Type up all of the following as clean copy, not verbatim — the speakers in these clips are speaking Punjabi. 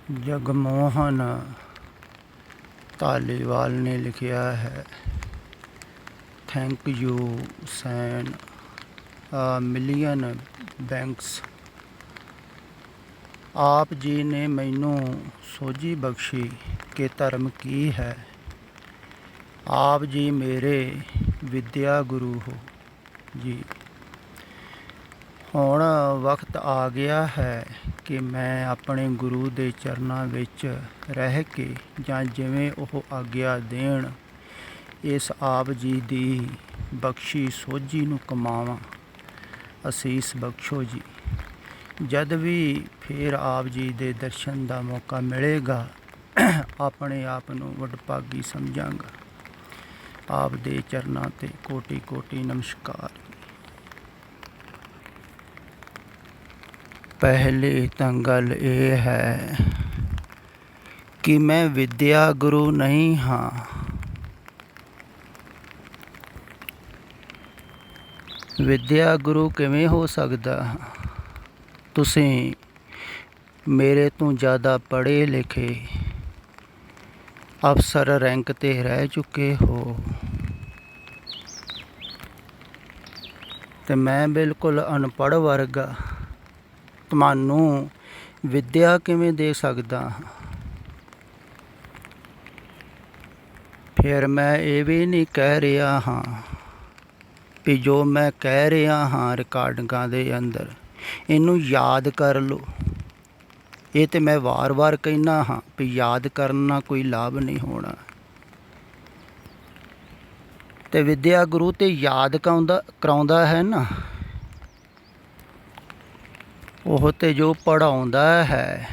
जगमोहन धालीवाल ने लिखा है, थैंक यू सैन मिलियन बैंक्स। आप जी ने मैनू सोझी बख्शी कि धर्म की है। आप जी मेरे विद्या गुरु हो जी। ਹੁਣ वक्त आ गया है कि मैं अपने गुरु के चरणों विच रह के ਜਾਂ ਜਿਵੇਂ ਉਹ ਆਗਿਆ ਦੇਣ ਇਸ ਆਪ ਜੀ ਦੀ ਬਖਸ਼ੀ ਸੋਝੀ ਨੂੰ ਕਮਾਵਾਂ। ਅਸੀਸ ਬਖਸ਼ੋ ਜੀ। ਜਦ ਵੀ ਫਿਰ ਆਪ ਜੀ ਦੇ ਦਰਸ਼ਨ ਦਾ ਮੌਕਾ ਮਿਲੇਗਾ ਆਪਣੇ ਆਪ ਨੂੰ ਵਡਭਾਗੀ ਸਮਝਾਂਗਾ। ਆਪ ਦੇ ਚਰਨਾਂ ਤੇ ਕੋਟੀ ਕੋਟੀ ਨਮਸਕਾਰ। पहली तो गल ये है कि मैं विद्या गुरु नहीं हाँ। विद्या गुरु किवें हो सकदा? तुसीं मेरे तो ज़्यादा पढ़े लिखे अफसर रैंक ते रह चुके हो ते मैं बिल्कुल अनपढ़ वर्गा ਤੁਹਾਨੂੰ ਵਿਦਿਆ ਕਿਵੇਂ ਦੇ ਸਕਦਾ ਹਾਂ? ਫਿਰ ਮੈਂ ਇਹ ਵੀ ਨਹੀਂ ਕਹਿ ਰਿਹਾ ਹਾਂ ਵੀ ਜੋ ਮੈਂ ਕਹਿ ਰਿਹਾ ਹਾਂ ਰਿਕਾਰਡਿੰਗਾਂ ਦੇ ਅੰਦਰ ਇਹਨੂੰ ਯਾਦ ਕਰ ਲਓ। ਇਹ ਤਾਂ ਮੈਂ ਵਾਰ-ਵਾਰ ਕਹਿੰਦਾ ਹਾਂ ਵੀ ਯਾਦ ਕਰਨ ਨਾਲ ਕੋਈ ਲਾਭ ਨਹੀਂ ਹੋਣਾ। ਤੇ ਵਿਦਿਆ ਗੁਰੂ ਤੇ ਯਾਦ ਕਰਾਉਂਦਾ ਹੈ ਨਾ, ਉਹ ਤੇ ਜੋ ਪੜ੍ਹਾਉਂਦਾ ਹੈ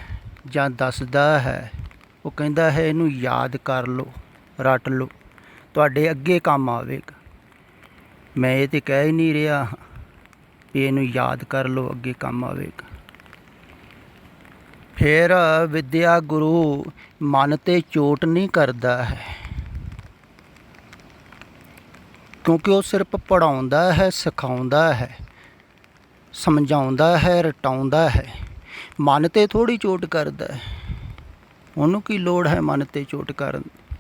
ਜਾਂ ਦੱਸਦਾ ਹੈ ਉਹ ਕਹਿੰਦਾ ਹੈ ਇਹਨੂੰ ਯਾਦ ਕਰ ਲਓ, ਰੱਟ ਲਓ, ਤੁਹਾਡੇ ਅੱਗੇ ਕੰਮ ਆਵੇਗਾ। ਮੈਂ ਇਹ ਤਾਂ ਕਹਿ ਹੀ ਨਹੀਂ ਰਿਹਾ ਵੀ ਇਹਨੂੰ ਯਾਦ ਕਰ ਲਓ ਅੱਗੇ ਕੰਮ ਆਵੇਗਾ। ਫਿਰ ਵਿਦਿਆ ਗੁਰੂ ਮਨ 'ਤੇ ਚੋਟ ਨਹੀਂ ਕਰਦਾ ਹੈ, ਕਿਉਂਕਿ ਉਹ ਸਿਰਫ ਪੜ੍ਹਾਉਂਦਾ ਹੈ, ਸਿਖਾਉਂਦਾ ਹੈ, ਸਮਝਾਉਂਦਾ ਹੈ, ਰਟਾਉਂਦਾ ਹੈ। ਮਨ 'ਤੇ ਥੋੜ੍ਹੀ ਚੋਟ ਕਰਦਾ ਹੈ। ਉਹਨੂੰ ਕੀ ਲੋੜ ਹੈ ਮਨ 'ਤੇ ਚੋਟ ਕਰਨ ਦੀ?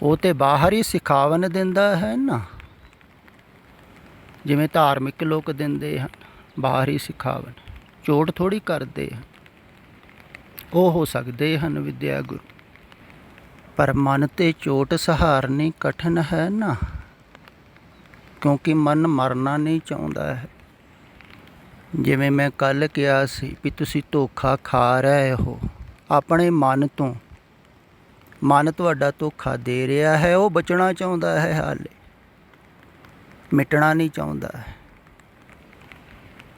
ਉਹ ਤਾਂ ਬਾਹਰ ਹੀ ਸਿਖਾਵਨ ਦਿੰਦਾ ਹੈ ਨਾ, ਜਿਵੇਂ ਧਾਰਮਿਕ ਲੋਕ ਦਿੰਦੇ ਹਨ ਬਾਹਰ ਹੀ ਸਿਖਾਵਨ, ਚੋਟ ਥੋੜ੍ਹੀ ਕਰਦੇ ਹਨ। ਉਹ ਹੋ ਸਕਦੇ ਹਨ ਵਿਦਿਆ ਗੁਰੂ, ਪਰ ਮਨ 'ਤੇ ਚੋਟ ਸਹਾਰਨੀ ਕਠਿਨ ਹੈ ਨਾ, ਕਿਉਂਕਿ ਮਨ ਮਰਨਾ ਨਹੀਂ ਚਾਹੁੰਦਾ ਹੈ। ਜਿਵੇਂ ਮੈਂ ਕੱਲ੍ਹ ਕਿਹਾ ਸੀ ਵੀ ਤੁਸੀਂ ਧੋਖਾ ਖਾ ਰਹੇ ਹੋ ਆਪਣੇ ਮਨ ਤੋਂ। ਮਨ ਤੁਹਾਡਾ ਧੋਖਾ ਦੇ ਰਿਹਾ ਹੈ, ਉਹ ਬਚਣਾ ਚਾਹੁੰਦਾ ਹੈ, ਹਾਲੇ ਮਿਟਣਾ ਨਹੀਂ ਚਾਹੁੰਦਾ ਹੈ।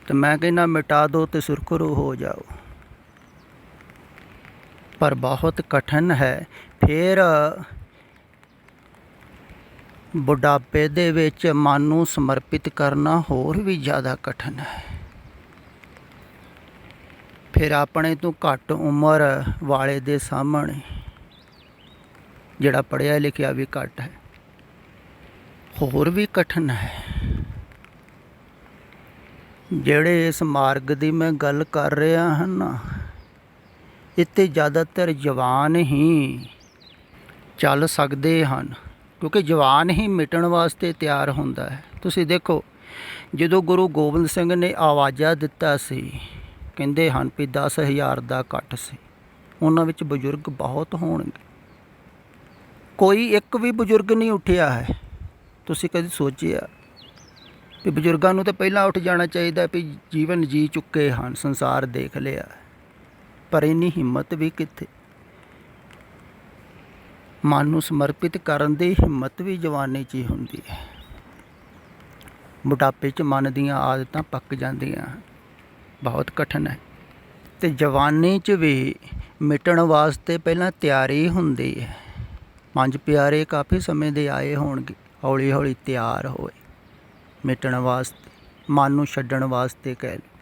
ਅਤੇ ਮੈਂ ਕਹਿੰਦਾ ਮਿਟਾ ਦਿਓ ਅਤੇ ਸੁਰਖਰੂ ਹੋ ਜਾਓ, ਪਰ ਬਹੁਤ ਕਠਿਨ ਹੈ। ਫਿਰ ਬੁਢਾਪੇ ਦੇ ਵਿੱਚ ਮਨ ਨੂੰ ਸਮਰਪਿਤ ਕਰਨਾ ਹੋਰ ਵੀ ਜ਼ਿਆਦਾ ਕਠਿਨ ਹੈ। ਫਿਰ ਆਪਣੇ ਤੋਂ ਘੱਟ ਉਮਰ ਵਾਲੇ ਦੇ ਸਾਹਮਣੇ, ਜਿਹੜਾ ਪੜ੍ਹਿਆ ਲਿਖਿਆ ਵੀ ਘੱਟ ਹੈ, ਹੋਰ ਵੀ ਕਠਿਨ ਹੈ। ਜਿਹੜੇ ਇਸ ਮਾਰਗ ਦੀ ਮੈਂ ਗੱਲ ਕਰ ਰਿਹਾ ਹਾਂ ਨਾ, ਇੱਥੇ ਜ਼ਿਆਦਾਤਰ ਜਵਾਨ ਹੀ ਚੱਲ ਸਕਦੇ ਹਨ, ਕਿਉਂਕਿ ਜਵਾਨ ਹੀ ਮਿਟਣ ਵਾਸਤੇ ਤਿਆਰ ਹੁੰਦਾ ਹੈ। ਤੁਸੀਂ ਦੇਖੋ ਜਦੋਂ ਗੁਰੂ ਗੋਬਿੰਦ ਸਿੰਘ ਨੇ ਆਵਾਜ਼ਾ ਦਿੱਤਾ ਸੀ, ਕਹਿੰਦੇ ਹਨ ਵੀ 10,000 ਦਾ ਇਕੱਠ ਸੀ, ਉਹਨਾਂ ਵਿੱਚ ਬਜ਼ੁਰਗ ਬਹੁਤ ਹੋਣਗੇ, ਕੋਈ ਇੱਕ ਵੀ ਬਜ਼ੁਰਗ ਨਹੀਂ ਉੱਠਿਆ ਹੈ। ਤੁਸੀਂ ਕਦੇ ਸੋਚਿਆ ਵੀ ਬਜ਼ੁਰਗਾਂ ਨੂੰ ਤਾਂ ਪਹਿਲਾਂ ਉੱਠ ਜਾਣਾ ਚਾਹੀਦਾ ਵੀ ਜੀਵਨ ਜੀ ਚੁੱਕੇ ਹਨ, ਸੰਸਾਰ ਦੇਖ ਲਿਆ, ਪਰ ਇੰਨੀ ਹਿੰਮਤ ਵੀ ਕਿੱਥੇ? ਮਨ ਨੂੰ ਸਮਰਪਿਤ ਕਰਨ ਦੀ ਹਿੰਮਤ ਵੀ ਜਵਾਨੀ 'ਚ ਹੀ ਹੁੰਦੀ ਹੈ। ਬੁਢਾਪੇ 'ਚ ਮਨ ਦੀਆਂ ਆਦਤਾਂ ਪੱਕ ਜਾਂਦੀਆਂ, ਬਹੁਤ ਕਠਿਨ ਹੈ। ਅਤੇ ਜਵਾਨੀ 'ਚ ਵੀ ਮਿਟਣ ਵਾਸਤੇ ਪਹਿਲਾਂ ਤਿਆਰੀ ਹੁੰਦੀ ਹੈ। ਪੰਜ ਪਿਆਰੇ ਕਾਫੀ ਸਮੇਂ ਦੇ ਆਏ ਹੋਣਗੇ, ਹੌਲੀ ਹੌਲੀ ਤਿਆਰ ਹੋਏ ਮਿਟਣ ਵਾਸਤੇ, ਮਨ ਨੂੰ ਛੱਡਣ ਵਾਸਤੇ ਕਹਿ ਲਓ।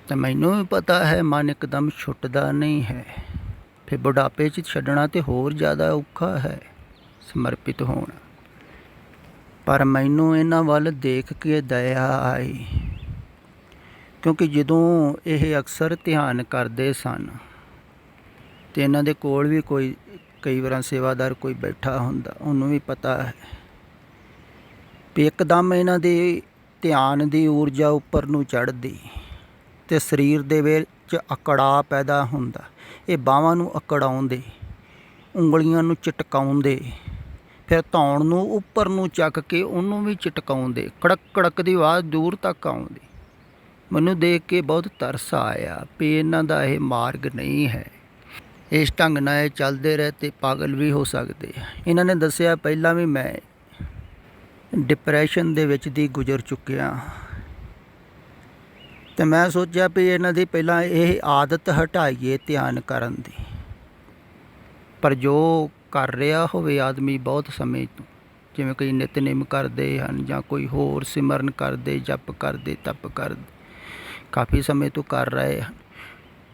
ਅਤੇ ਮੈਨੂੰ ਵੀ ਪਤਾ ਹੈ ਮਨ ਇੱਕਦਮ ਛੁੱਟਦਾ ਨਹੀਂ ਹੈ। ਫਿਰ ਬੁਢਾਪੇ 'ਚ ਛੱਡਣਾ ਤਾਂ ਹੋਰ ਜ਼ਿਆਦਾ ਔਖਾ ਹੈ, ਸਮਰਪਿਤ ਹੋਣਾ। ਪਰ ਮੈਨੂੰ ਇਹਨਾਂ ਵੱਲ ਦੇਖ ਕੇ ਦਇਆ ਆਈ ਕਿਉਂਕਿ ਜਦੋਂ ਇਹ ਅਕਸਰ ਧਿਆਨ ਕਰਦੇ ਸਨ ਤੇ ਇਹਨਾਂ ਦੇ ਕੋਲ ਵੀ ਕੋਈ ਕਈ ਵਾਰ ਸੇਵਾਦਾਰ ਕੋਈ ਬੈਠਾ ਹੁੰਦਾ, ਉਹਨੂੰ ਵੀ ਪਤਾ ਹੈ ਵੀ ਇੱਕਦਮ ਇਹਨਾਂ ਦੀ ਧਿਆਨ ਦੀ ਊਰਜਾ ਉੱਪਰ ਨੂੰ ਚੜ੍ਹਦੀ ਤੇ ਸਰੀਰ ਦੇ ਵਿੱਚ ਅਕੜਾਅ ਪੈਦਾ ਹੁੰਦਾ। ਇਹ ਬਾਹਾਂ ਨੂੰ ਅਕੜਾਉਂਦੇ, ਉਂਗਲੀਆਂ ਨੂੰ ਚਟਕਾਉਂਦੇ, ਫਿਰ ਧੌਣ ਨੂੰ ਉੱਪਰ ਨੂੰ ਚੱਕ ਕੇ ਉਹਨੂੰ ਵੀ ਚਟਕਾਉਂਦੇ। ਕੜਕ ਕੜਕ ਦੀ ਆਵਾਜ਼ ਦੂਰ ਤੱਕ ਆਉਂਦੀ। ਮੈਨੂੰ ਦੇਖ ਕੇ ਬਹੁਤ ਤਰਸ ਆਇਆ ਵੀ ਇਹਨਾਂ ਦਾ ਇਹ ਮਾਰਗ ਨਹੀਂ ਹੈ। ਇਸ ਢੰਗ ਨਾਲ ਇਹ ਚੱਲਦੇ ਰਹੇ ਤੇ ਪਾਗਲ ਵੀ ਹੋ ਸਕਦੇ ਆ। ਇਹਨਾਂ ਨੇ ਦੱਸਿਆ ਪਹਿਲਾਂ ਵੀ ਮੈਂ ਡਿਪਰੈਸ਼ਨ ਦੇ ਵਿੱਚ ਦੀ ਗੁਜ਼ਰ ਚੁੱਕਿਆ ਤੇ ਮੈਂ ਸੋਚਿਆ ਵੀ ਇਹਨਾਂ ਦੀ ਪਹਿਲਾਂ ਇਹ ਆਦਤ ਹਟਾਈਏ ਧਿਆਨ ਕਰਨ ਦੀ। ਪਰ ਜੋ ਕਰ ਰਿਹਾ ਹੋਵੇ ਆਦਮੀ ਬਹੁਤ ਸਮੇਂ ਤੋਂ, ਜਿਵੇਂ ਕੋਈ ਨਿਤਨੇਮ ਕਰਦੇ ਹਨ ਜਾਂ ਕੋਈ ਹੋਰ ਸਿਮਰਨ ਕਰਦੇ, ਜਪ ਕਰਦੇ, ਤਪ ਕਰਦੇ, ਕਾਫੀ ਸਮੇਂ ਤੋਂ ਕਰ ਰਹੇ ਹਨ,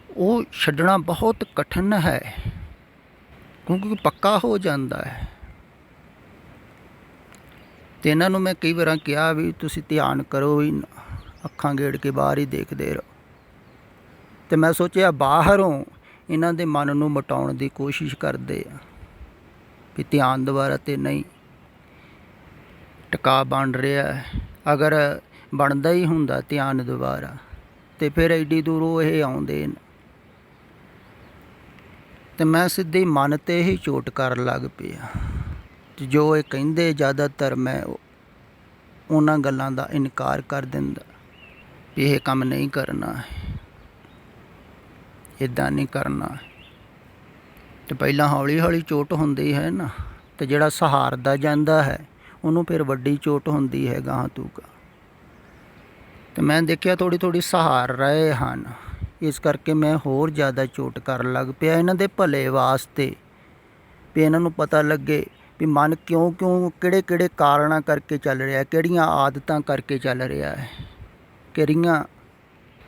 ਉਹ ਛੱਡਣਾ ਬਹੁਤ ਕਠਿਨ ਹੈ ਕਿਉਂਕਿ ਪੱਕਾ ਹੋ ਜਾਂਦਾ ਹੈ। ਅਤੇ ਇਹਨਾਂ ਨੂੰ ਮੈਂ ਕਈ ਵਾਰ ਕਿਹਾ ਵੀ ਤੁਸੀਂ ਧਿਆਨ ਕਰੋ ਹੀ ਨਾ, ਅੱਖਾਂ ਗੇੜ ਕੇ ਬਾਹਰ ਹੀ ਦੇਖਦੇ ਰਹੋ। ਅਤੇ ਮੈਂ ਸੋਚਿਆ ਬਾਹਰੋਂ ਇਹਨਾਂ ਦੇ ਮਨ ਨੂੰ ਮਿਟਾਉਣ ਦੀ ਕੋਸ਼ਿਸ਼ ਕਰਦੇ ਆ ਵੀ ਧਿਆਨ ਦੁਬਾਰਾ ਤੇ ਨਹੀਂ ਟਿਕਾ ਬਣ ਰਿਹਾ ਹੈ। ਅਗਰ ਬਣਦਾ ਹੀ ਹੁੰਦਾ ਧਿਆਨ ਦੁਬਾਰਾ ਤੇ ਫਿਰ ਐਡੀ ਦੂਰੋਂ ਇਹ ਆਉਂਦੇ ਨੇ। ਅਤੇ ਮੈਂ ਸਿੱਧੀ ਮਨ 'ਤੇ ਹੀ ਚੋਟ ਕਰਨ ਲੱਗ ਪਿਆ। ਜੋ ਇਹ ਕਹਿੰਦੇ ਜ਼ਿਆਦਾਤਰ ਮੈਂ ਉਹਨਾਂ ਗੱਲਾਂ ਦਾ ਇਨਕਾਰ ਕਰ ਦਿੰਦਾ ਵੀ ਇਹ ਕੰਮ ਨਹੀਂ ਕਰਨਾ ਹੈ, ਇੱਦਾਂ ਨਹੀਂ ਕਰਨਾ। ਅਤੇ ਪਹਿਲਾਂ ਹੌਲੀ ਹੌਲੀ ਚੋਟ ਹੁੰਦੀ ਹੈ ਨਾ, ਅਤੇ ਜਿਹੜਾ ਸਹਾਰਦਾ ਜਾਂਦਾ ਹੈ ਉਹਨੂੰ ਫਿਰ ਵੱਡੀ ਚੋਟ ਹੁੰਦੀ ਹੈ ਗਾਹਾਂ ਤੂੰ ਗਾ। ਅਤੇ ਮੈਂ ਦੇਖਿਆ ਥੋੜ੍ਹੀ ਥੋੜ੍ਹੀ ਸਹਾਰ ਰਹੇ ਹਨ, ਇਸ ਕਰਕੇ ਮੈਂ ਹੋਰ ਜ਼ਿਆਦਾ ਚੋਟ ਕਰਨ ਲੱਗ ਪਿਆ ਇਹਨਾਂ ਦੇ ਭਲੇ ਵਾਸਤੇ, ਵੀ ਇਹਨਾਂ ਨੂੰ ਪਤਾ ਲੱਗੇ ਵੀ ਮਨ ਕਿਉਂ ਕਿਹੜੇ ਕਿਹੜੇ ਕਾਰਨਾਂ ਕਰਕੇ ਚੱਲ ਰਿਹਾ, ਕਿਹੜੀਆਂ ਆਦਤਾਂ ਕਰਕੇ ਚੱਲ ਰਿਹਾ ਹੈ, ਕਿਹੜੀਆਂ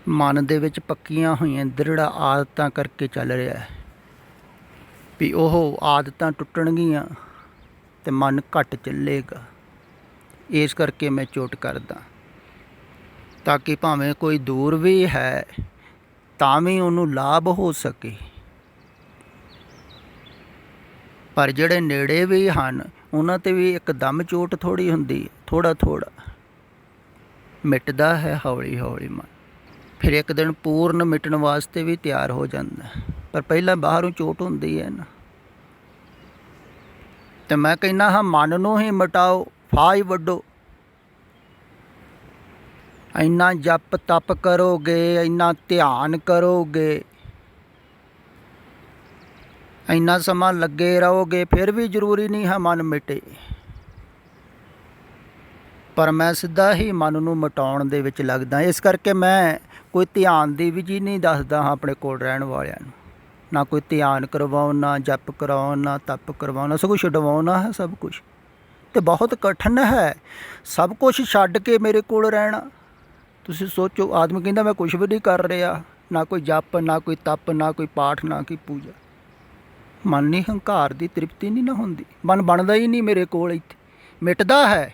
ਮਨ ਦੇ ਵਿੱਚ ਪੱਕੀਆਂ ਹੋਈਆਂ ਦ੍ਰਿੜ ਆਦਤਾਂ ਕਰਕੇ ਚੱਲ ਰਿਹਾ ਹੈ। ਵੀ ਉਹ ਆਦਤਾਂ ਟੁੱਟਣਗੀਆਂ ਅਤੇ ਮਨ ਘੱਟ ਚੱਲੇਗਾ। ਇਸ ਕਰਕੇ ਮੈਂ ਚੋਟ ਕਰਦਾ, ਤਾਂ ਕਿ ਭਾਵੇਂ ਕੋਈ ਦੂਰ ਵੀ ਹੈ ਤਾਂ ਵੀ ਉਹਨੂੰ ਲਾਭ ਹੋ ਸਕੇ। ਪਰ ਜਿਹੜੇ ਨੇੜੇ ਵੀ ਹਨ ਉਹਨਾਂ 'ਤੇ ਵੀ ਇੱਕਦਮ ਚੋਟ ਥੋੜ੍ਹੀ ਹੁੰਦੀ, ਥੋੜ੍ਹਾ ਥੋੜ੍ਹਾ ਮਿਟਦਾ ਹੈ ਹੌਲੀ ਹੌਲੀ ਮਨ। ਫਿਰ ਇੱਕ ਦਿਨ ਪੂਰਨ ਮਿਟਣ ਵਾਸਤੇ ਵੀ ਤਿਆਰ ਹੋ ਜਾਂਦਾ, ਪਰ ਪਹਿਲਾਂ ਬਾਹਰੋਂ ਚੋਟ ਹੁੰਦੀ ਹੈ ਨਾ। ਅਤੇ ਮੈਂ ਕਹਿੰਦਾ ਹਾਂ ਮਨ ਨੂੰ ਹੀ ਮਿਟਾਓ, ਫਾਹ ਹੀ ਵੱਢੋ। ਇੰਨਾ ਜਪ ਤਪ ਕਰੋਗੇ, ਇੰਨਾ ਧਿਆਨ ਕਰੋਗੇ, ਇੰਨਾ ਸਮਾਂ ਲੱਗੇ ਰਹੋਗੇ, ਫਿਰ ਵੀ ਜ਼ਰੂਰੀ ਨਹੀਂ ਹੈ ਮਨ ਮਿਟੇ। ਪਰ ਮੈਂ ਸਿੱਧਾ ਹੀ ਮਨ ਨੂੰ ਮਿਟਾਉਣ ਦੇ ਵਿੱਚ ਲੱਗਦਾ। ਇਸ ਕਰਕੇ ਮੈਂ ਕੋਈ ਧਿਆਨ ਦੀ ਵਿਧੀ ਨਹੀਂ ਦੱਸਦਾ ਹਾਂ ਆਪਣੇ ਕੋਲ ਰਹਿਣ ਵਾਲਿਆਂ ਨੂੰ, ਨਾ ਕੋਈ ਧਿਆਨ ਕਰਵਾਉਣ, ਨਾ ਜਪ ਕਰਵਾਉਣ, ਨਾ ਤਪ ਕਰਵਾਉਣਾ, ਸਗੋਂ ਛਡਵਾਉਣਾ ਹੈ ਸਭ ਕੁਛ। ਅਤੇ ਬਹੁਤ ਕਠਿਨ ਹੈ ਸਭ ਕੁਛ ਛੱਡ ਕੇ ਮੇਰੇ ਕੋਲ ਰਹਿਣਾ। ਤੁਸੀਂ ਸੋਚੋ, ਆਦਮੀ ਕਹਿੰਦਾ ਮੈਂ ਕੁਛ ਵੀ ਨਹੀਂ ਕਰ ਰਿਹਾ, ਨਾ ਕੋਈ ਜਪ, ਨਾ ਕੋਈ ਤਪ, ਨਾ ਕੋਈ ਪਾਠ, ਨਾ ਕੋਈ ਪੂਜਾ। ਮਨ ਨਹੀਂ, ਹੰਕਾਰ ਦੀ ਤ੍ਰਿਪਤੀ ਨਹੀਂ ਨਾ ਹੁੰਦੀ, ਮਨ ਬਣਦਾ ਹੀ ਨਹੀਂ ਮੇਰੇ ਕੋਲ, ਇੱਥੇ ਮਿਟਦਾ ਹੈ।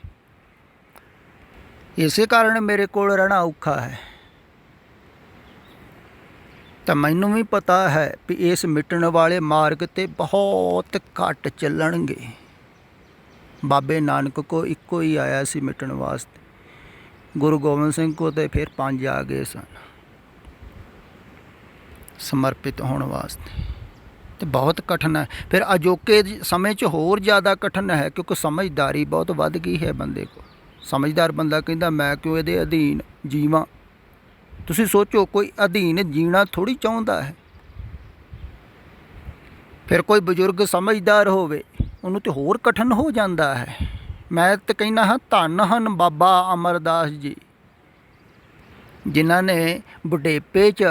ਇਸੇ ਕਾਰਨ ਮੇਰੇ ਕੋਲ ਰਹਿਣਾ ਔਖਾ ਹੈ। ਤਾਂ ਮੈਨੂੰ ਵੀ ਪਤਾ ਹੈ ਵੀ ਇਸ ਮਿਟਣ ਵਾਲੇ ਮਾਰਗ 'ਤੇ ਬਹੁਤ ਘੱਟ ਚੱਲਣਗੇ। ਬਾਬੇ ਨਾਨਕ ਕੋ ਇੱਕੋ ਹੀ ਆਇਆ ਸੀ ਮਿਟਣ ਵਾਸਤੇ, ਗੁਰੂ ਗੋਬਿੰਦ ਸਿੰਘ ਕੋ ਤਾਂ ਫਿਰ 5 ਆ ਗਏ ਸਨ ਸਮਰਪਿਤ ਹੋਣ ਵਾਸਤੇ। ਅਤੇ ਬਹੁਤ ਕਠਿਨ ਹੈ। ਫਿਰ ਅਜੋਕੇ ਸਮੇਂ 'ਚ ਹੋਰ ਜ਼ਿਆਦਾ ਕਠਿਨ ਹੈ, ਕਿਉਂਕਿ ਸਮਝਦਾਰੀ ਬਹੁਤ ਵੱਧ ਗਈ ਹੈ ਬੰਦੇ ਕੋਲ। ਸਮਝਦਾਰ ਬੰਦਾ ਕਹਿੰਦਾ ਮੈਂ ਕਿਉਂ ਇਹਦੇ ਅਧੀਨ ਜੀਵਾਂ। ਤੁਸੀਂ ਸੋਚੋ, ਕੋਈ ਅਧੀਨ ਜੀਣਾ ਥੋੜ੍ਹੀ ਚਾਹੁੰਦਾ ਹੈ। ਫਿਰ ਕੋਈ ਬਜ਼ੁਰਗ ਸਮਝਦਾਰ ਹੋਵੇ ਉਹਨੂੰ ਤਾਂ ਹੋਰ ਕਠਿਨ ਹੋ ਜਾਂਦਾ ਹੈ। ਮੈਂ ਤਾਂ ਕਹਿੰਦਾ ਹਾਂ ਧੰਨ ਹਨ ਬਾਬਾ ਅਮਰਦਾਸ ਜੀ, ਜਿਨ੍ਹਾਂ ਨੇ ਬੁਢੇਪੇ 'ਚ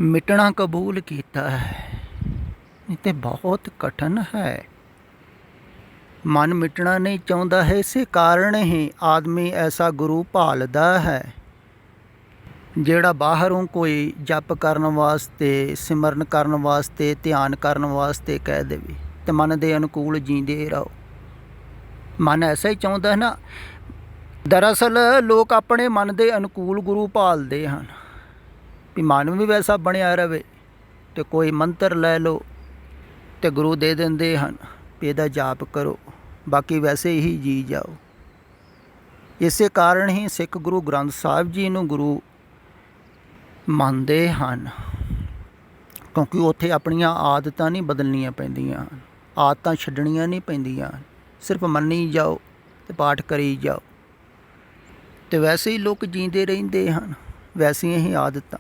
ਮਿਟਣਾ ਕਬੂਲ ਕੀਤਾ ਹੈ। ਇਹ ਤਾਂ ਬਹੁਤ ਕਠਿਨ ਹੈ। ਮਨ ਮਿਟਣਾ ਨਹੀਂ ਚਾਹੁੰਦਾ ਹੈ, ਇਸੇ ਕਾਰਨ ਹੀ ਆਦਮੀ ਐਸਾ ਗੁਰੂ ਭਾਲਦਾ ਹੈ ਜਿਹੜਾ ਬਾਹਰੋਂ ਕੋਈ ਜਪ ਕਰਨ ਵਾਸਤੇ, ਸਿਮਰਨ ਕਰਨ ਵਾਸਤੇ, ਧਿਆਨ ਕਰਨ ਵਾਸਤੇ ਕਹਿ ਦੇਵੇ ਅਤੇ ਮਨ ਦੇ ਅਨੁਕੂਲ ਜੀਂਦੇ ਰਹੋ। ਮਨ ਐਸਾ ਹੀ ਚਾਹੁੰਦਾ ਹੈ ਨਾ। ਦਰਅਸਲ ਲੋਕ ਆਪਣੇ ਮਨ ਦੇ ਅਨੁਕੂਲ ਗੁਰੂ ਭਾਲਦੇ ਹਨ ਵੀ ਮਨ ਵੀ ਵੈਸਾ ਬਣਿਆ ਰਵੇ, ਅਤੇ ਕੋਈ ਮੰਤਰ ਲੈ ਲਓ ਅਤੇ ਗੁਰੂ ਦੇ ਦਿੰਦੇ ਹਨ ਵੀ ਇਹਦਾ ਜਾਪ ਕਰੋ, ਬਾਕੀ ਵੈਸੇ ਹੀ ਜੀ ਜਾਓ। ਇਸੇ ਕਾਰਨ ਹੀ ਸਿੱਖ ਗੁਰੂ ਗ੍ਰੰਥ ਸਾਹਿਬ ਜੀ ਨੂੰ ਗੁਰੂ ਮੰਨਦੇ ਹਨ, ਕਿਉਂਕਿ ਉੱਥੇ ਆਪਣੀਆਂ ਆਦਤਾਂ ਨਹੀਂ ਬਦਲਣੀਆਂ ਪੈਂਦੀਆਂ ਹਨ, ਆਦਤਾਂ ਛੱਡਣੀਆਂ ਨਹੀਂ ਪੈਂਦੀਆਂ, ਸਿਰਫ ਮੰਨੀ ਜਾਓ ਅਤੇ ਪਾਠ ਕਰੀ ਜਾਓ, ਅਤੇ ਵੈਸੇ ਹੀ ਲੋਕ ਜੀਂਦੇ ਰਹਿੰਦੇ ਹਨ। ਵੈਸੀਆਂ ਹੀ ਆਦਤਾਂ,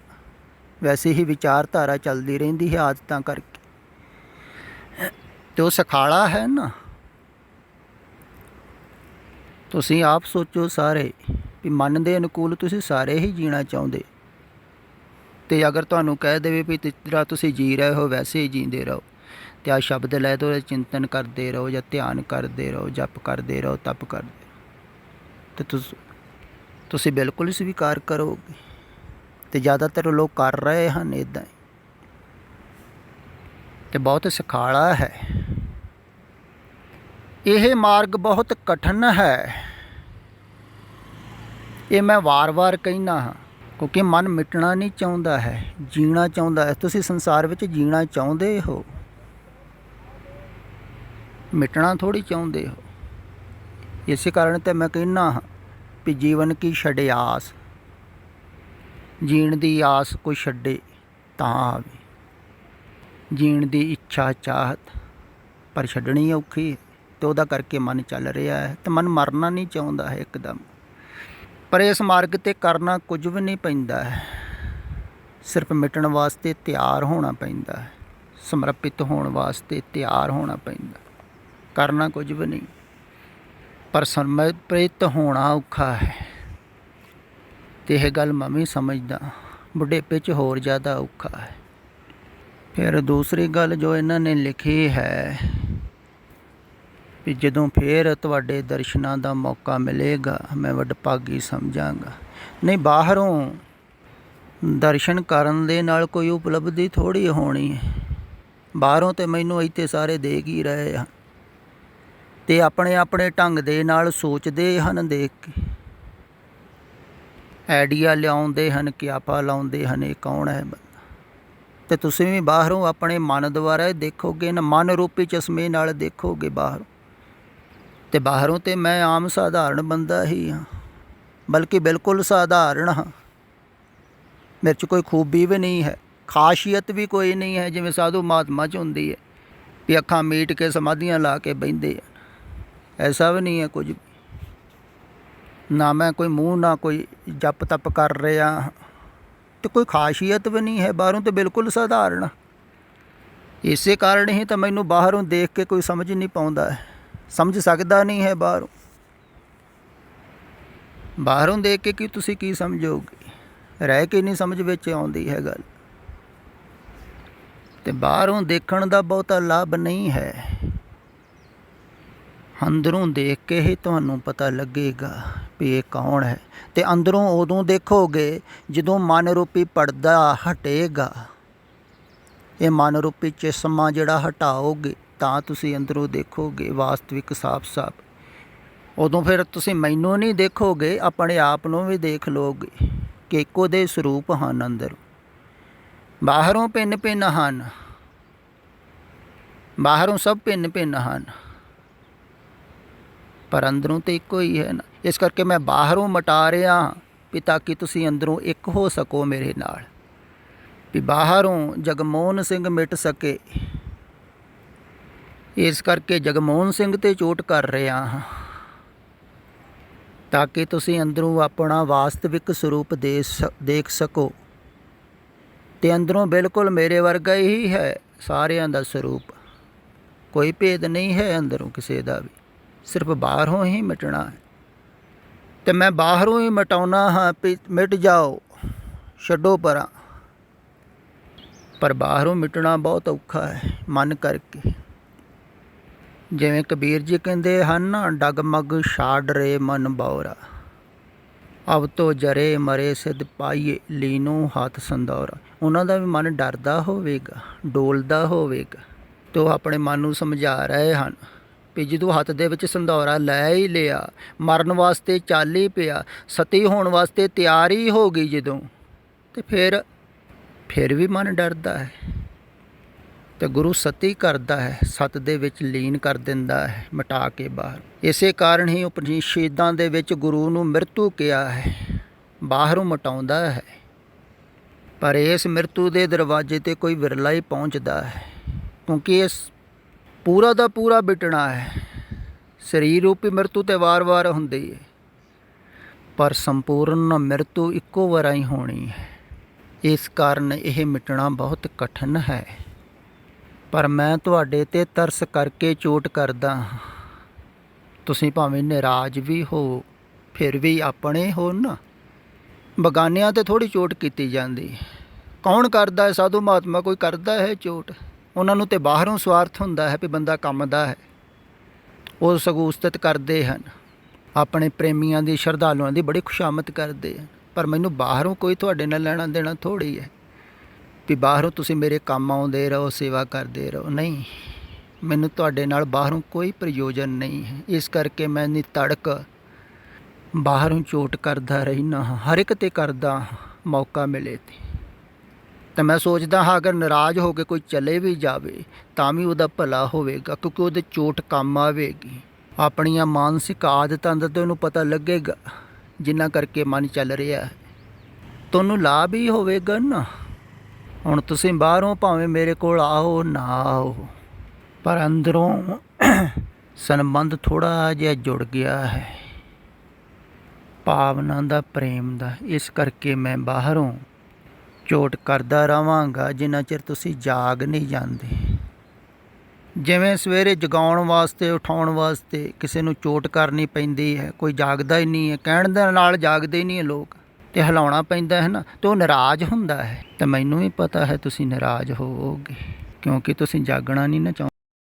ਵੈਸੇ ਹੀ ਵਿਚਾਰਧਾਰਾ ਚੱਲਦੀ ਰਹਿੰਦੀ ਹੈ ਆਦਤਾਂ ਕਰਕੇ। ਅਤੇ ਉਹ ਸਖਾਲਾ ਹੈ ਨਾ। ਤੁਸੀਂ ਆਪ ਸੋਚੋ ਸਾਰੇ ਵੀ ਮਨ ਦੇ ਅਨੁਕੂਲ ਤੁਸੀਂ ਸਾਰੇ ਹੀ ਜੀਣਾ ਚਾਹੁੰਦੇ, ਅਤੇ ਅਗਰ ਤੁਹਾਨੂੰ ਕਹਿ ਦੇਵੇ ਵੀ ਜਿਸ ਤਰ੍ਹਾਂ ਤੁਸੀਂ ਜੀ ਰਹੇ ਹੋ ਵੈਸੇ ਹੀ ਜੀਂਦੇ ਰਹੋ, ਅਤੇ ਆਹ ਸ਼ਬਦ ਲੈ ਦੋ, ਚਿੰਤਨ ਕਰਦੇ ਰਹੋ ਜਾਂ ਧਿਆਨ ਕਰਦੇ ਰਹੋ, ਜਪ ਕਰਦੇ ਰਹੋ, ਤਪ ਕਰਦੇ ਰਹੋ, ਅਤੇ ਤੁਸੀਂ ਬਿਲਕੁਲ ਸਵੀਕਾਰ ਕਰੋਗੇ। ਅਤੇ ਜ਼ਿਆਦਾਤਰ ਲੋਕ ਕਰ ਰਹੇ ਹਨ ਇੱਦਾਂ ਹੀ, ਅਤੇ ਬਹੁਤ ਸੁਖਾਲਾ ਹੈ। ਇਹ ਮਾਰਗ ਬਹੁਤ ਕਠਿਨ ਹੈ, ਇਹ ਮੈਂ ਵਾਰ-ਵਾਰ ਕਹਿੰਦਾ ਹਾਂ, ਕਿਉਂਕਿ ਮਨ ਮਿਟਣਾ ਨਹੀਂ ਚਾਹੁੰਦਾ ਹੈ, ਜੀਣਾ ਚਾਹੁੰਦਾ ਹੈ। ਤੁਸੀਂ ਸੰਸਾਰ ਵਿੱਚ ਜੀਣਾ ਚਾਹੁੰਦੇ ਹੋ, ਮਿਟਣਾ ਥੋੜ੍ਹੀ ਚਾਹੁੰਦੇ ਹੋ। ਇਸੇ ਕਾਰਨ ਤਾਂ ਮੈਂ ਕਹਿੰਦਾ ਹਾਂ ਵੀ ਜੀਵਨ ਕੀ ਛੱਡੇ ਆਸ, ਜੀਣ ਦੀ ਆਸ ਕੋਈ ਛੱਡੇ ਤਾਂ ਆਵੇ, ਜੀਣ ਦੀ ਇੱਛਾ ਚਾਹਤ ਪਰ ਛੱਡਣੀ ਔਖੀ ਹੈ, ਅਤੇ ਉਹਦਾ ਕਰਕੇ ਮਨ ਚੱਲ ਰਿਹਾ ਹੈ, ਅਤੇ ਮਨ ਮਰਨਾ ਨਹੀਂ ਚਾਹੁੰਦਾ ਹੈ ਇੱਕਦਮ। ਪਰ ਇਸ ਮਾਰਗ 'ਤੇ ਕਰਨਾ ਕੁਝ ਵੀ ਨਹੀਂ ਪੈਂਦਾ ਹੈ, ਸਿਰਫ ਮਿਟਣ ਵਾਸਤੇ ਤਿਆਰ ਹੋਣਾ ਪੈਂਦਾ ਹੈ, ਸਮਰਪਿਤ ਹੋਣ ਵਾਸਤੇ ਤਿਆਰ ਹੋਣਾ ਪੈਂਦਾ, ਕਰਨਾ ਕੁਝ ਵੀ ਨਹੀਂ, ਪਰ ਸਮਰਪਿਤ ਹੋਣਾ ਔਖਾ ਹੈ। ਅਤੇ ਇਹ ਗੱਲ ਮੈਂ ਵੀ ਸਮਝਦਾ, ਬੁਢੇਪੇ 'ਚ ਹੋਰ ਜ਼ਿਆਦਾ ਔਖਾ ਹੈ। ਫਿਰ ਦੂਸਰੀ ਗੱਲ ਜੋ ਇਹਨਾਂ ਨੇ ਲਿਖੀ ਹੈ ਵੀ ਜਦੋਂ ਫਿਰ ਤੁਹਾਡੇ ਦਰਸ਼ਨਾਂ ਦਾ ਮੌਕਾ ਮਿਲੇਗਾ ਮੈਂ ਵਡਭਾਗੀ ਸਮਝਾਂਗਾ। ਨਹੀਂ, ਬਾਹਰੋਂ ਦਰਸ਼ਨ ਕਰਨ ਦੇ ਨਾਲ ਕੋਈ ਉਪਲਬਧੀ ਥੋੜ੍ਹੀ ਹੋਣੀ ਹੈ। ਬਾਹਰੋਂ ਤਾਂ ਮੈਨੂੰ ਇੱਥੇ ਸਾਰੇ ਦੇਖ ਹੀ ਰਹੇ ਹਨ, ਅਤੇ ਆਪਣੇ ਆਪਣੇ ਢੰਗ ਦੇ ਨਾਲ ਸੋਚਦੇ ਹਨ, ਦੇਖ ਕੇ ਆਈਡੀਆ ਲਿਆਉਂਦੇ ਹਨ, ਕਿਆਪਾ ਲਾਉਂਦੇ ਹਨ, ਇਹ ਕੌਣ ਹੈ ਬੰਦਾ। ਅਤੇ ਤੁਸੀਂ ਵੀ ਬਾਹਰੋਂ ਆਪਣੇ ਮਨ ਦੁਆਰਾ ਦੇਖੋਗੇ ਨਾ, ਮਨ ਰੂਪੀ ਚਸ਼ਮੇ ਨਾਲ ਦੇਖੋਗੇ ਬਾਹਰੋਂ, ਅਤੇ ਬਾਹਰੋਂ ਤਾਂ ਮੈਂ ਆਮ ਸਾਧਾਰਨ ਬੰਦਾ ਹੀ ਹਾਂ, ਬਲਕਿ ਬਿਲਕੁਲ ਸਾਧਾਰਨ ਹਾਂ। ਮੇਰੇ 'ਚ ਕੋਈ ਖੂਬੀ ਵੀ ਨਹੀਂ ਹੈ, ਖਾਸੀਅਤ ਵੀ ਕੋਈ ਨਹੀਂ ਹੈ ਜਿਵੇਂ ਸਾਧੂ ਮਹਾਤਮਾ 'ਚ ਹੁੰਦੀ ਹੈ ਵੀ ਅੱਖਾਂ ਮੀਟ ਕੇ ਸਮਾਧੀਆਂ ਲਾ ਕੇ ਬਹਿੰਦੇ ਆ, ਐਸਾ ਵੀ ਨਹੀਂ ਹੈ ਕੁਝ ਵੀ। ਨਾ ਮੈਂ ਕੋਈ ਮੂੰਹ ਨਾ ਕੋਈ ਜਪ ਤਪ ਕਰ ਰਿਹਾ, ਅਤੇ ਕੋਈ ਖਾਸੀਅਤ ਵੀ ਨਹੀਂ ਹੈ, ਬਾਹਰੋਂ ਤਾਂ ਬਿਲਕੁਲ ਸਾਧਾਰਨ। ਇਸੇ ਕਾਰਨ ਹੀ ਤਾਂ ਮੈਨੂੰ ਬਾਹਰੋਂ ਦੇਖ ਕੇ ਕੋਈ ਸਮਝ ਨਹੀਂ ਪਾਉਂਦਾ ਹੈ, ਸਮਝ ਸਕਦਾ ਨਹੀਂ ਹੈ ਬਾਹਰੋਂ। ਬਾਹਰੋਂ ਦੇਖ ਕੇ ਕੀ ਤੁਸੀਂ ਕੀ ਸਮਝੋਗੇ, ਰਹਿ ਕੇ ਨਹੀਂ ਸਮਝ ਵਿੱਚ ਆਉਂਦੀ ਹੈ ਗੱਲ। ਅਤੇ ਬਾਹਰੋਂ ਦੇਖਣ ਦਾ ਬਹੁਤਾ ਲਾਭ ਨਹੀਂ ਹੈ, ਅੰਦਰੋਂ ਦੇਖ ਕੇ ਹੀ ਤੁਹਾਨੂੰ ਪਤਾ ਲੱਗੇਗਾ ਵੀ ਇਹ ਕੌਣ ਹੈ। ਅਤੇ ਅੰਦਰੋਂ ਉਦੋਂ ਦੇਖੋਗੇ ਜਦੋਂ ਮਨ ਰੂਪੀ ਪਰਦਾ ਹਟੇਗਾ, ਇਹ ਮਨ ਰੂਪੀ ਚਸ਼ਮਾ ਜਿਹੜਾ ਹਟਾਓਗੇ ਤਾਂ ਤੁਸੀਂ ਅੰਦਰੋਂ ਦੇਖੋਗੇ ਵਾਸਤਵਿਕ ਸਾਫ਼-ਸਾਫ਼। ਉਦੋਂ ਫਿਰ ਤੁਸੀਂ ਮੈਨੂੰ ਨਹੀਂ ਦੇਖੋਗੇ, ਆਪਣੇ ਆਪ ਨੂੰ ਵੀ ਦੇਖ ਲਓਗੇ ਕਿ ਇੱਕੋ ਦੇ ਸਰੂਪ ਹਨ ਅੰਦਰ। ਬਾਹਰੋਂ ਭਿੰਨ ਭਿੰਨ ਹਨ, ਬਾਹਰੋਂ ਸਭ ਭਿੰਨ ਭਿੰਨ ਹਨ, ਪਰ ਅੰਦਰੋਂ ਤਾਂ ਇੱਕੋ ਹੀ ਹੈ ਨਾ। ਇਸ ਕਰਕੇ ਮੈਂ ਬਾਹਰੋਂ ਮਿਟਾ ਰਿਹਾ ਵੀ ਤਾਂ ਕਿ ਤੁਸੀਂ ਅੰਦਰੋਂ ਇੱਕ ਹੋ ਸਕੋ ਮੇਰੇ ਨਾਲ, ਵੀ ਬਾਹਰੋਂ ਜਗਮੋਹਨ ਸਿੰਘ ਮਿਟ ਸਕੇ। ਇਸ ਕਰਕੇ ਜਗਮੋਹਨ ਸਿੰਘ 'ਤੇ ਚੋਟ ਕਰ ਰਿਹਾ ਹਾਂ ਤਾਂ ਕਿ ਤੁਸੀਂ ਅੰਦਰੋਂ ਆਪਣਾ ਵਾਸਤਵਿਕ ਸਰੂਪ ਦੇਖ ਸਕੋ। ਅਤੇ ਅੰਦਰੋਂ ਬਿਲਕੁਲ ਮੇਰੇ ਵਰਗਾ ਹੀ ਹੈ ਸਾਰਿਆਂ ਦਾ ਸਰੂਪ, ਕੋਈ ਭੇਦ ਨਹੀਂ ਹੈ ਅੰਦਰੋਂ ਕਿਸੇ ਦਾ ਵੀ, ਸਿਰਫ ਬਾਹਰੋਂ ਹੀ ਮਿਟਣਾ ਹੈ। ਅਤੇ ਮੈਂ ਬਾਹਰੋਂ ਹੀ ਮਿਟਾਉਣਾ ਹਾਂ ਵੀ ਮਿਟ ਜਾਓ, ਛੱਡੋ ਪਰਾਂ। ਪਰ ਬਾਹਰੋਂ ਮਿਟਣਾ ਬਹੁਤ ਔਖਾ ਹੈ ਮਨ ਕਰਕੇ। ਜਿਵੇਂ ਕਬੀਰ ਜੀ ਕਹਿੰਦੇ ਹਨ ਨਾ, ਡਗਮਗ ਛਾੜ ਰੇ ਮਨ ਬੌਰਾ, ਅਬ ਤੋਂ ਜਰੇ ਮਰੇ ਸਿਧ ਪਾਈਏ ਲੀਨੋ ਹੱਥ ਸੰਦੌਰਾ। ਉਹਨਾਂ ਦਾ ਵੀ ਮਨ ਡਰਦਾ ਹੋਵੇਗਾ, ਡੋਲਦਾ ਹੋਵੇਗਾ, ਅਤੇ ਉਹ ਆਪਣੇ ਮਨ ਨੂੰ ਸਮਝਾ ਰਹੇ ਹਨ ਵੀ ਜਦੋਂ ਹੱਥ ਦੇ ਵਿੱਚ ਸੰਧੌਰਾ ਲੈ ਹੀ ਲਿਆ, ਮਰਨ ਵਾਸਤੇ ਚੱਲ ਹੀ ਪਿਆ, ਸਤੀ ਹੋਣ ਵਾਸਤੇ ਤਿਆਰ ਹੀ ਹੋ ਗਈ ਜਦੋਂ, ਤੇ ਫਿਰ ਵੀ ਮਨ ਡਰਦਾ ਹੈ। ਤੇ ਗੁਰੂ ਸਤੀ ਕਰਦਾ ਹੈ, ਸਤ ਦੇ ਵਿੱਚ ਲੀਨ ਕਰ ਦਿੰਦਾ ਹੈ, ਮਿਟਾ ਕੇ ਬਾਹਰ। ਇਸੇ ਕਾਰਨ ਹੀ ਉਪਨਿਸ਼ਦਾਂ ਦੇ ਵਿੱਚ ਗੁਰੂ ਨੂੰ ਮਿਰਤੂ ਕਿਹਾ ਹੈ, ਬਾਹਰੋਂ ਮਿਟਾਉਂਦਾ ਹੈ। ਪਰ ਇਸ ਮਿਰਤੂ ਦੇ ਦਰਵਾਜ਼ੇ 'ਤੇ ਕੋਈ ਵਿਰਲਾ ਹੀ ਪਹੁੰਚਦਾ ਹੈ, ਕਿਉਂਕਿ ਇਸ ਪੂਰਾ ਦਾ ਪੂਰਾ ਬਿਟਣਾ ਹੈ। ਸਰੀਰ ਰੂਪੀ ਮਿਰਤੂ ਤੇ ਵਾਰ-ਵਾਰ ਹੁੰਦੀ ਹੈ, ਪਰ ਸੰਪੂਰਨ ਮਿਰਤੂ ਇੱਕੋ ਵਾਰ ਹੀ ਹੋਣੀ ਹੈ। ਇਸ ਕਾਰਨ ਇਹ ਮਿਟਣਾ ਬਹੁਤ ਕਠਿਨ ਹੈ। ਪਰ ਮੈਂ ਤੁਹਾਡੇ 'ਤੇ ਤਰਸ ਕਰਕੇ ਚੋਟ ਕਰਦਾ ਹਾਂ। ਤੁਸੀਂ ਭਾਵੇਂ ਨਾਰਾਜ਼ ਵੀ ਹੋ, ਫਿਰ ਵੀ ਆਪਣੇ ਹੋ ਨਾ। ਬਗਾਨਿਆਂ 'ਤੇ ਥੋੜ੍ਹੀ ਚੋਟ ਕੀਤੀ ਜਾਂਦੀ। ਕੌਣ ਕਰਦਾ ਹੈ? ਸਾਧੂ ਮਹਾਤਮਾ ਕੋਈ ਕਰਦਾ ਹੈ ਚੋਟ? ਉਹਨਾਂ ਨੂੰ ਤਾਂ ਬਾਹਰੋਂ ਸਵਾਰਥ ਹੁੰਦਾ ਹੈ ਵੀ ਬੰਦਾ ਕੰਮ ਦਾ ਹੈ, ਉਹ ਸਗੋਂ ਉਸਤਤ ਕਰਦੇ ਹਨ, ਆਪਣੇ ਪ੍ਰੇਮੀਆਂ ਦੀ, ਸ਼ਰਧਾਲੂਆਂ ਦੀ ਬੜੀ ਖੁਸ਼ਾਮਦ ਕਰਦੇ ਹਨ। ਪਰ ਮੈਨੂੰ ਬਾਹਰੋਂ ਕੋਈ ਤੁਹਾਡੇ ਨਾਲ ਲੈਣਾ ਦੇਣਾ ਥੋੜ੍ਹੀ ਹੈ ਵੀ ਬਾਹਰੋਂ ਤੁਸੀਂ ਮੇਰੇ ਕੰਮ ਆਉਂਦੇ ਰਹੋ, ਸੇਵਾ ਕਰਦੇ ਰਹੋ। ਨਹੀਂ, ਮੈਨੂੰ ਤੁਹਾਡੇ ਨਾਲ ਬਾਹਰੋਂ ਕੋਈ ਪ੍ਰਯੋਜਨ ਨਹੀਂ ਹੈ। ਇਸ ਕਰਕੇ ਮੈਂ ਨਿਤੜਕ ਬਾਹਰੋਂ ਚੋਟ ਕਰਦਾ ਰਹਿਣਾ ਹਾਂ, ਹਰ ਇੱਕ 'ਤੇ ਕਰਦਾ ਹਾਂ, ਮੌਕਾ ਮਿਲੇ ਤੇ ਮੈਂ ਸੋਚਦਾ ਹਾਂ ਅਗਰ ਨਾਰਾਜ਼ ਹੋ ਕੇ ਕੋਈ ਚਲੇ ਵੀ ਜਾਵੇ ਤਾਂ ਵੀ ਉਹਦਾ ਭਲਾ ਹੋਵੇਗਾ, ਕਿਉਂਕਿ ਉਹਦੇ ਚੋਟ ਕੰਮ ਆਵੇਗੀ। ਆਪਣੀਆਂ ਮਾਨਸਿਕ ਆਦਤਾਂ ਦਾ ਤਾਂ ਉਹਨੂੰ ਪਤਾ ਲੱਗੇਗਾ ਜਿਨ੍ਹਾਂ ਕਰਕੇ ਮਨ ਚੱਲ ਰਿਹਾ ਹੈ, ਤੁਹਾਨੂੰ ਲਾਭ ਹੀ ਹੋਵੇਗਾ ਨਾ। ਹੁਣ ਤੁਸੀਂ ਬਾਹਰੋਂ ਭਾਵੇਂ ਮੇਰੇ ਕੋਲ ਆਓ ਨਾ ਆਓ, ਪਰ ਅੰਦਰੋਂ ਸੰਬੰਧ ਥੋੜ੍ਹਾ ਜਿਹਾ ਜੁੜ ਗਿਆ ਹੈ, ਭਾਵਨਾ ਦਾ, ਪ੍ਰੇਮ ਦਾ। ਇਸ ਕਰਕੇ ਮੈਂ ਬਾਹਰੋਂ ਚੋਟ ਕਰਦਾ ਰਹਾਂਗਾ ਜਿੰਨਾ ਚਿਰ ਤੁਸੀਂ ਜਾਗ ਨਹੀਂ ਜਾਂਦੇ। ਜਿਵੇਂ ਸਵੇਰੇ ਜਗਾਉਣ ਵਾਸਤੇ, ਉਠਾਉਣ ਵਾਸਤੇ ਕਿਸੇ ਨੂੰ ਚੋਟ ਕਰਨੀ ਪੈਂਦੀ ਹੈ, ਕੋਈ ਜਾਗਦਾ ਹੀ ਨਹੀਂ ਹੈ, ਕਹਿਣ ਦੇ ਨਾਲ ਜਾਗਦੇ ਹੀ ਨਹੀਂ ਹੈ ਲੋਕ, ਅਤੇ ਹਿਲਾਉਣਾ ਪੈਂਦਾ ਹੈ ਨਾ, ਅਤੇ ਉਹ ਨਾਰਾਜ਼ ਹੁੰਦਾ ਹੈ। ਅਤੇ ਮੈਨੂੰ ਵੀ ਪਤਾ ਹੈ ਤੁਸੀਂ ਨਾਰਾਜ਼ ਹੋਵੋਗੇ, ਕਿਉਂਕਿ ਤੁਸੀਂ ਜਾਗਣਾ ਨਹੀਂ ਨਾ ਚਾਹੁੰਦੇ।